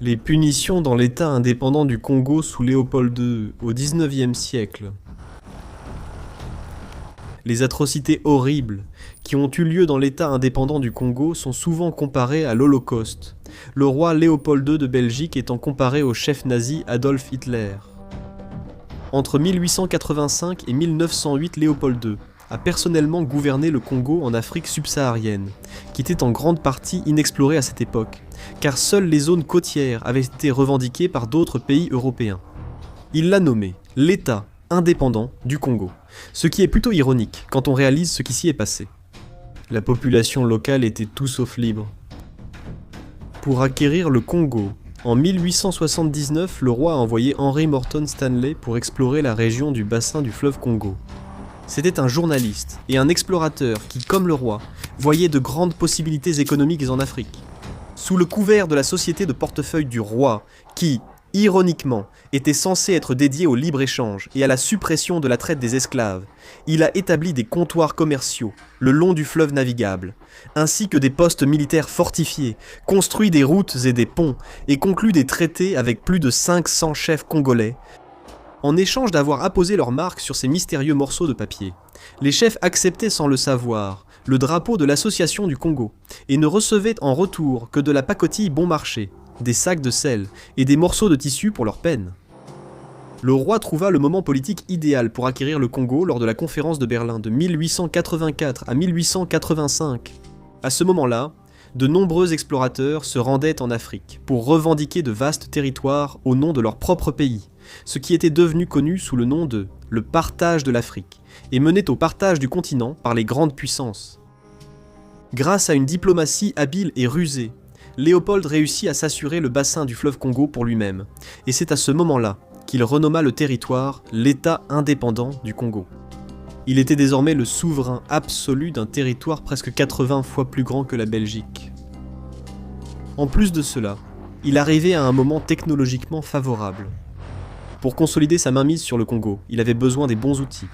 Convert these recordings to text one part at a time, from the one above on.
Les punitions dans l'État indépendant du Congo sous Léopold II au XIXe siècle. Les atrocités horribles qui ont eu lieu dans l'État indépendant du Congo sont souvent comparées à l'Holocauste, le roi Léopold II de Belgique étant comparé au chef nazi Adolf Hitler. Entre 1885 et 1908, Léopold II a personnellement gouverné le Congo en Afrique subsaharienne, qui était en grande partie inexplorée à cette époque, car seules les zones côtières avaient été revendiquées par d'autres pays européens. Il l'a nommé l'État indépendant du Congo, ce qui est plutôt ironique quand on réalise ce qui s'y est passé. La population locale était tout sauf libre. Pour acquérir le Congo, en 1879, le roi a envoyé Henry Morton Stanley pour explorer la région du bassin du fleuve Congo. C'était un journaliste et un explorateur qui, comme le roi, voyait de grandes possibilités économiques en Afrique. Sous le couvert de la société de portefeuille du roi, qui, ironiquement, était censée être dédiée au libre-échange et à la suppression de la traite des esclaves, il a établi des comptoirs commerciaux le long du fleuve navigable, ainsi que des postes militaires fortifiés, construit des routes et des ponts, et conclu des traités avec plus de 500 chefs congolais, en échange d'avoir apposé leur marque sur ces mystérieux morceaux de papier. Les chefs acceptaient sans le savoir le drapeau de l'association du Congo, et ne recevaient en retour que de la pacotille bon marché, des sacs de sel et des morceaux de tissu pour leur peine. Le roi trouva le moment politique idéal pour acquérir le Congo lors de la conférence de Berlin de 1884 à 1885. À ce moment-là, de nombreux explorateurs se rendaient en Afrique pour revendiquer de vastes territoires au nom de leur propre pays, ce qui était devenu connu sous le nom de « le partage de l'Afrique » et menait au partage du continent par les grandes puissances. Grâce à une diplomatie habile et rusée, Léopold réussit à s'assurer le bassin du fleuve Congo pour lui-même, et c'est à ce moment-là qu'il renomma le territoire l'État indépendant du Congo. Il était désormais le souverain absolu d'un territoire presque 80 fois plus grand que la Belgique. En plus de cela, il arrivait à un moment technologiquement favorable. Pour consolider sa mainmise sur le Congo, il avait besoin des bons outils.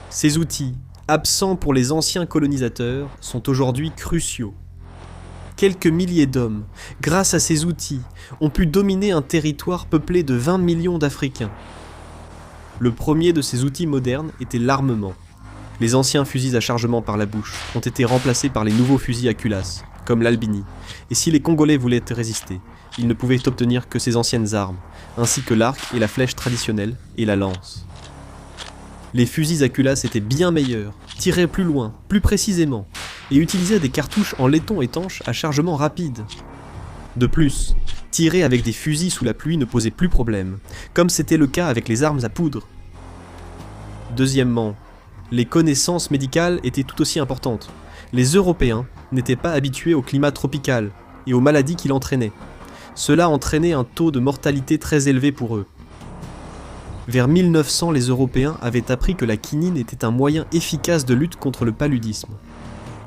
Ces outils, absents pour les anciens colonisateurs, sont aujourd'hui cruciaux. Quelques milliers d'hommes, grâce à ces outils, ont pu dominer un territoire peuplé de 20 millions d'Africains. Le premier de ces outils modernes était l'armement. Les anciens fusils à chargement par la bouche ont été remplacés par les nouveaux fusils à culasse, comme l'Albini, et si les Congolais voulaient résister, ils ne pouvaient obtenir que ces anciennes armes, ainsi que l'arc et la flèche traditionnelle et la lance. Les fusils à culasse étaient bien meilleurs, tiraient plus loin, plus précisément, et utilisaient des cartouches en laiton étanche à chargement rapide. De plus, tirer avec des fusils sous la pluie ne posait plus problème, comme c'était le cas avec les armes à poudre. Deuxièmement, les connaissances médicales étaient tout aussi importantes. Les Européens n'étaient pas habitués au climat tropical et aux maladies qu'il entraînait. Cela entraînait un taux de mortalité très élevé pour eux. Vers 1900, les Européens avaient appris que la quinine était un moyen efficace de lutte contre le paludisme.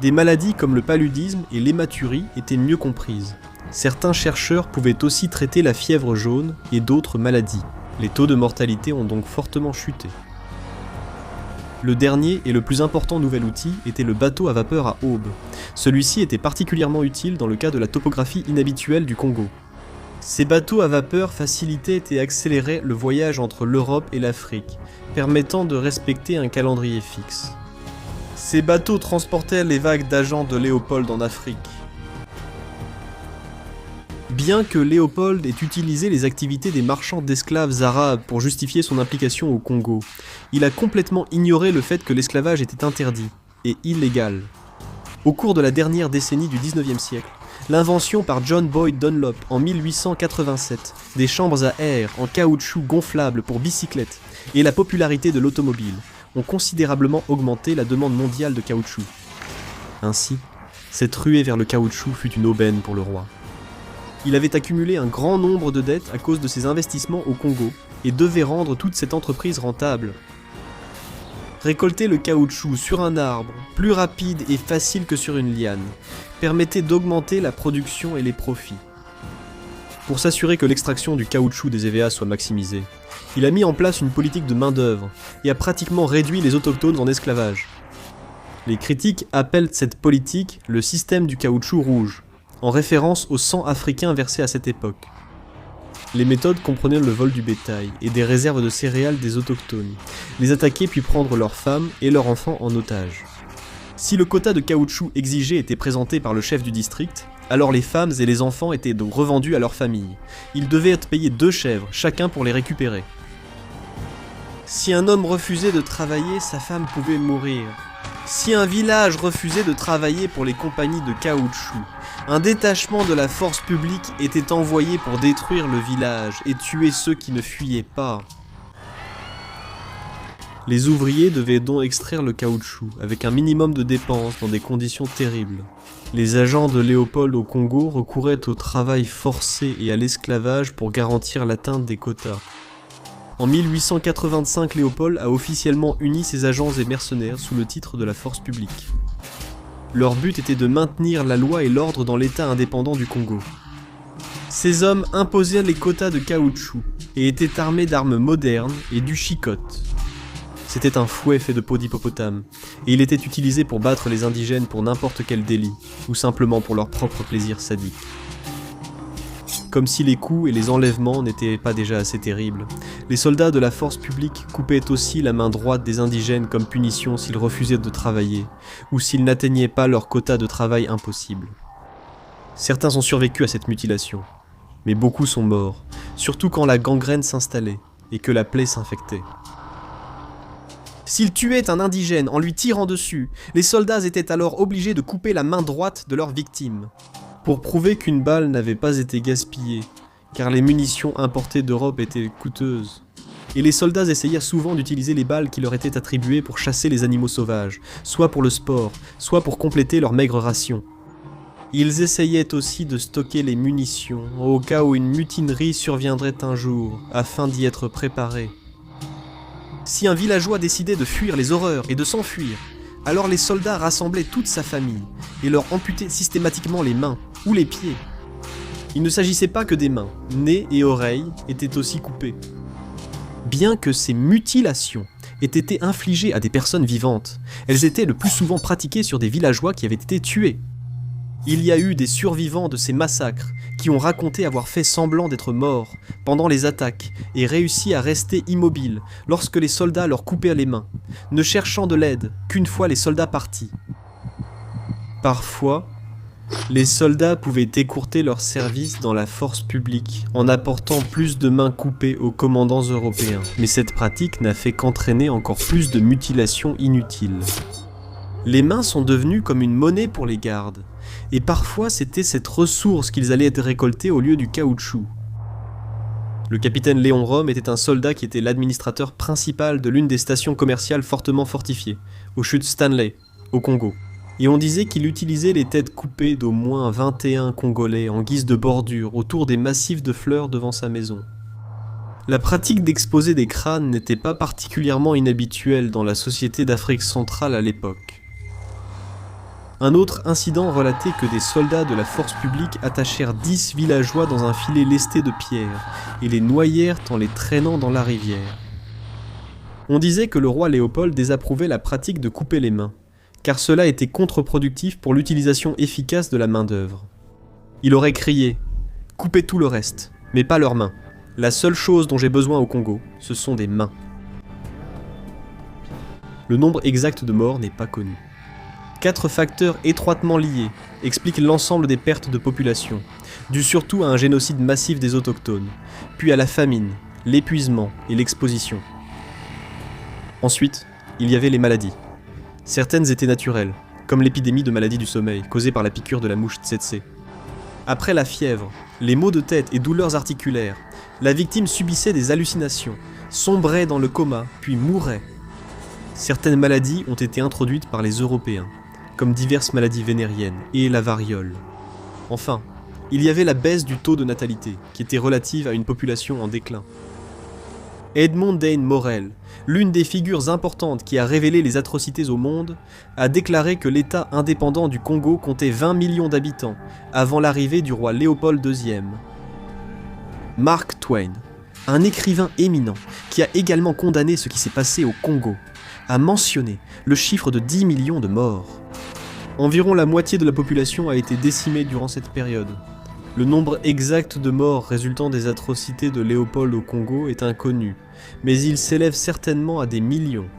Des maladies comme le paludisme et l'hématurie étaient mieux comprises. Certains chercheurs pouvaient aussi traiter la fièvre jaune et d'autres maladies. Les taux de mortalité ont donc fortement chuté. Le dernier et le plus important nouvel outil était le bateau à vapeur à aube. Celui-ci était particulièrement utile dans le cas de la topographie inhabituelle du Congo. Ces bateaux à vapeur facilitaient et accéléraient le voyage entre l'Europe et l'Afrique, permettant de respecter un calendrier fixe. Ces bateaux transportaient les vagues d'agents de Léopold en Afrique. Bien que Léopold ait utilisé les activités des marchands d'esclaves arabes pour justifier son implication au Congo, il a complètement ignoré le fait que l'esclavage était interdit et illégal. Au cours de la dernière décennie du XIXe siècle, l'invention par John Boyd Dunlop en 1887 des chambres à air en caoutchouc gonflable pour bicyclettes et la popularité de l'automobile ont considérablement augmenté la demande mondiale de caoutchouc. Ainsi, cette ruée vers le caoutchouc fut une aubaine pour le roi. Il avait accumulé un grand nombre de dettes à cause de ses investissements au Congo et devait rendre toute cette entreprise rentable. Récolter le caoutchouc sur un arbre, plus rapide et facile que sur une liane, permettait d'augmenter la production et les profits. Pour s'assurer que l'extraction du caoutchouc des EVA soit maximisée, il a mis en place une politique de main-d'œuvre et a pratiquement réduit les autochtones en esclavage. Les critiques appellent cette politique le système du caoutchouc rouge, en référence au sang africain versé à cette époque. Les méthodes comprenaient le vol du bétail et des réserves de céréales des autochtones, les attaquer puis prendre leurs femmes et leurs enfants en otage. Si le quota de caoutchouc exigé était présenté par le chef du district, alors les femmes et les enfants étaient donc revendus à leur famille. Ils devaient être payés 2 chèvres, chacun pour les récupérer. Si un homme refusait de travailler, sa femme pouvait mourir. Si un village refusait de travailler pour les compagnies de caoutchouc, un détachement de la force publique était envoyé pour détruire le village et tuer ceux qui ne fuyaient pas. Les ouvriers devaient donc extraire le caoutchouc, avec un minimum de dépenses dans des conditions terribles. Les agents de Léopold au Congo recouraient au travail forcé et à l'esclavage pour garantir l'atteinte des quotas. En 1885, Léopold a officiellement uni ses agents et mercenaires sous le titre de la force publique. Leur but était de maintenir la loi et l'ordre dans l'état indépendant du Congo. Ces hommes imposaient les quotas de caoutchouc et étaient armés d'armes modernes et du chicotte. C'était un fouet fait de peau d'hippopotame, et il était utilisé pour battre les indigènes pour n'importe quel délit, ou simplement pour leur propre plaisir sadique. Comme si les coups et les enlèvements n'étaient pas déjà assez terribles, les soldats de la force publique coupaient aussi la main droite des indigènes comme punition s'ils refusaient de travailler, ou s'ils n'atteignaient pas leur quota de travail impossible. Certains ont survécu à cette mutilation, mais beaucoup sont morts, surtout quand la gangrène s'installait et que la plaie s'infectait. S'ils tuaient un indigène en lui tirant dessus, les soldats étaient alors obligés de couper la main droite de leur victime, pour prouver qu'une balle n'avait pas été gaspillée, car les munitions importées d'Europe étaient coûteuses. Et les soldats essayaient souvent d'utiliser les balles qui leur étaient attribuées pour chasser les animaux sauvages, soit pour le sport, soit pour compléter leur maigre ration. Ils essayaient aussi de stocker les munitions, au cas où une mutinerie surviendrait un jour, afin d'y être préparés. Si un villageois décidait de fuir les horreurs et de s'enfuir, alors les soldats rassemblaient toute sa famille et leur amputaient systématiquement les mains ou les pieds. Il ne s'agissait pas que des mains, nez et oreilles étaient aussi coupés. Bien que ces mutilations aient été infligées à des personnes vivantes, elles étaient le plus souvent pratiquées sur des villageois qui avaient été tués. Il y a eu des survivants de ces massacres qui ont raconté avoir fait semblant d'être morts pendant les attaques et réussi à rester immobiles lorsque les soldats leur coupaient les mains, ne cherchant de l'aide qu'une fois les soldats partis. Parfois, les soldats pouvaient écourter leur service dans la force publique en apportant plus de mains coupées aux commandants européens, mais cette pratique n'a fait qu'entraîner encore plus de mutilations inutiles. Les mains sont devenues comme une monnaie pour les gardes, et parfois c'était cette ressource qu'ils allaient récolter au lieu du caoutchouc. Le capitaine Léon Rome était un soldat qui était l'administrateur principal de l'une des stations commerciales fortement fortifiées, aux chutes Stanley, au Congo. Et on disait qu'il utilisait les têtes coupées d'au moins 21 Congolais en guise de bordure autour des massifs de fleurs devant sa maison. La pratique d'exposer des crânes n'était pas particulièrement inhabituelle dans la société d'Afrique centrale à l'époque. Un autre incident relatait que des soldats de la force publique attachèrent 10 villageois dans un filet lesté de pierres et les noyèrent en les traînant dans la rivière. On disait que le roi Léopold désapprouvait la pratique de couper les mains, car cela était contre-productif pour l'utilisation efficace de la main-d'œuvre. Il aurait crié « Coupez tout le reste, mais pas leurs mains. La seule chose dont j'ai besoin au Congo, ce sont des mains. » Le nombre exact de morts n'est pas connu. 4 facteurs étroitement liés expliquent l'ensemble des pertes de population, dû surtout à un génocide massif des autochtones, puis à la famine, l'épuisement et l'exposition. Ensuite, il y avait les maladies. Certaines étaient naturelles, comme l'épidémie de maladie du sommeil, causée par la piqûre de la mouche tsetse. Après la fièvre, les maux de tête et douleurs articulaires, la victime subissait des hallucinations, sombrait dans le coma, puis mourait. Certaines maladies ont été introduites par les Européens, comme diverses maladies vénériennes et la variole. Enfin, il y avait la baisse du taux de natalité, qui était relative à une population en déclin. Edmond Dayne Morel, l'une des figures importantes qui a révélé les atrocités au monde, a déclaré que l'État indépendant du Congo comptait 20 millions d'habitants avant l'arrivée du roi Léopold II. Mark Twain, un écrivain éminent qui a également condamné ce qui s'est passé au Congo, a mentionné le chiffre de 10 millions de morts. Environ la moitié de la population a été décimée durant cette période. Le nombre exact de morts résultant des atrocités de Léopold au Congo est inconnu, mais il s'élève certainement à des millions.